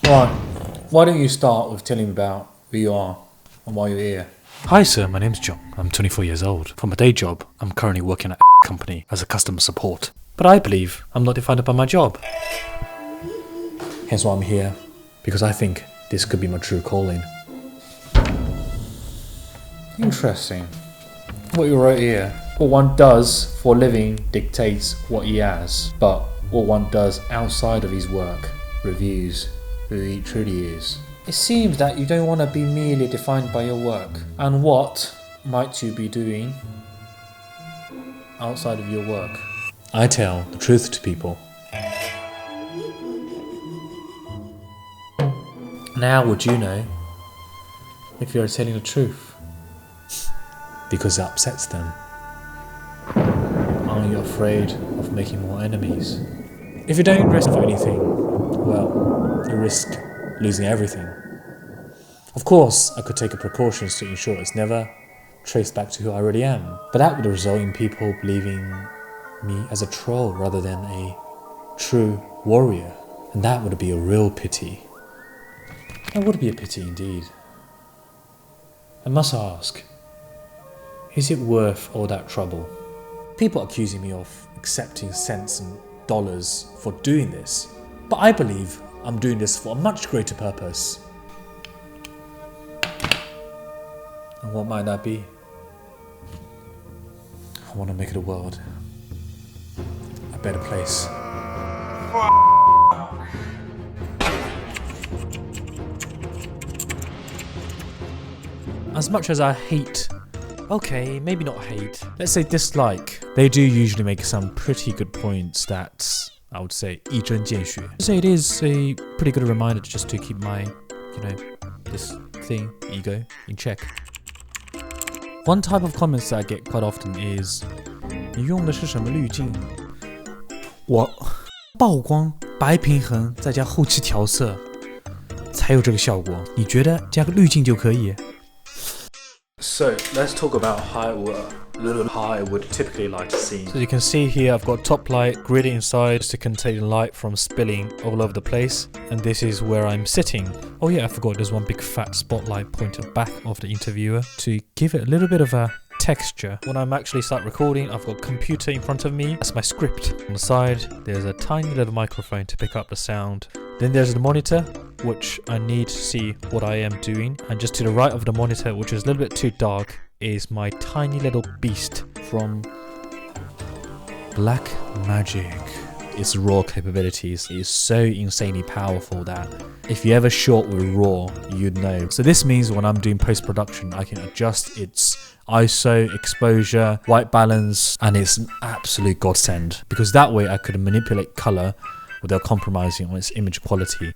Right. Why don't you start with telling me about who you are and why you're here? Hi sir, my name's John. I'm 24 years old. For my day job, I'm currently working at a company as a customer support. But I believe I'm not defined by my job. Hence why I'm here, because I think this could be my true calling. Interesting. What you wrote here. What one does for a living dictates what he has, but what one does outside of his work reveals who he truly is. It seems that you don't want to be merely defined by your work. And what might you be doing outside of your work? I tell the truth to people. Now would you know if you're telling the truth? Because it upsets them. Aren't you afraid of making more enemies? If you don't risk for anything, well, you risk losing everything. Of course, I could take precautions to ensure it's never traced back to who I really am, but that would result in people believing me as a troll rather than a true warrior, and that would be a real pity. That would be a pity indeed. I must ask, is it worth all that trouble? People accusing me of accepting cents and dollars for doing this, but I believe I'm doing this for a much greater purpose. And what might that be? I want to make the world a better place. As much as I hate, okay, maybe not hate, let's say dislike, they do usually make some pretty good points that I would say 一针见血. So it is a pretty good reminder just to keep my, this thing, ego, in check. One type of comments that I get quite often is 你用的是什么滤镜？我曝光、白平衡再加后期调色才有这个效果，你觉得加个滤镜就可以？ So let's talk about how I would typically like to see. So you can see here I've got top light gridded inside to contain light from spilling all over the place, and this is where I'm sitting. Oh yeah, I forgot there's one big fat spotlight pointed back of the interviewer to give it a little bit of a texture. When I'm actually start recording, I've got a computer in front of me. That's my script. On the side, there's a tiny little microphone to pick up the sound. Then there's the monitor, which I need to see what I am doing. And just to the right of the monitor, which is a little bit too dark, is my tiny little beast from Black Magic. Its raw capabilities is so insanely powerful that if you ever short with raw, you'd know. So this means when I'm doing post-production, I can adjust its ISO, exposure, white balance, and it's an absolute godsend because that way I could manipulate color without compromising on its image quality.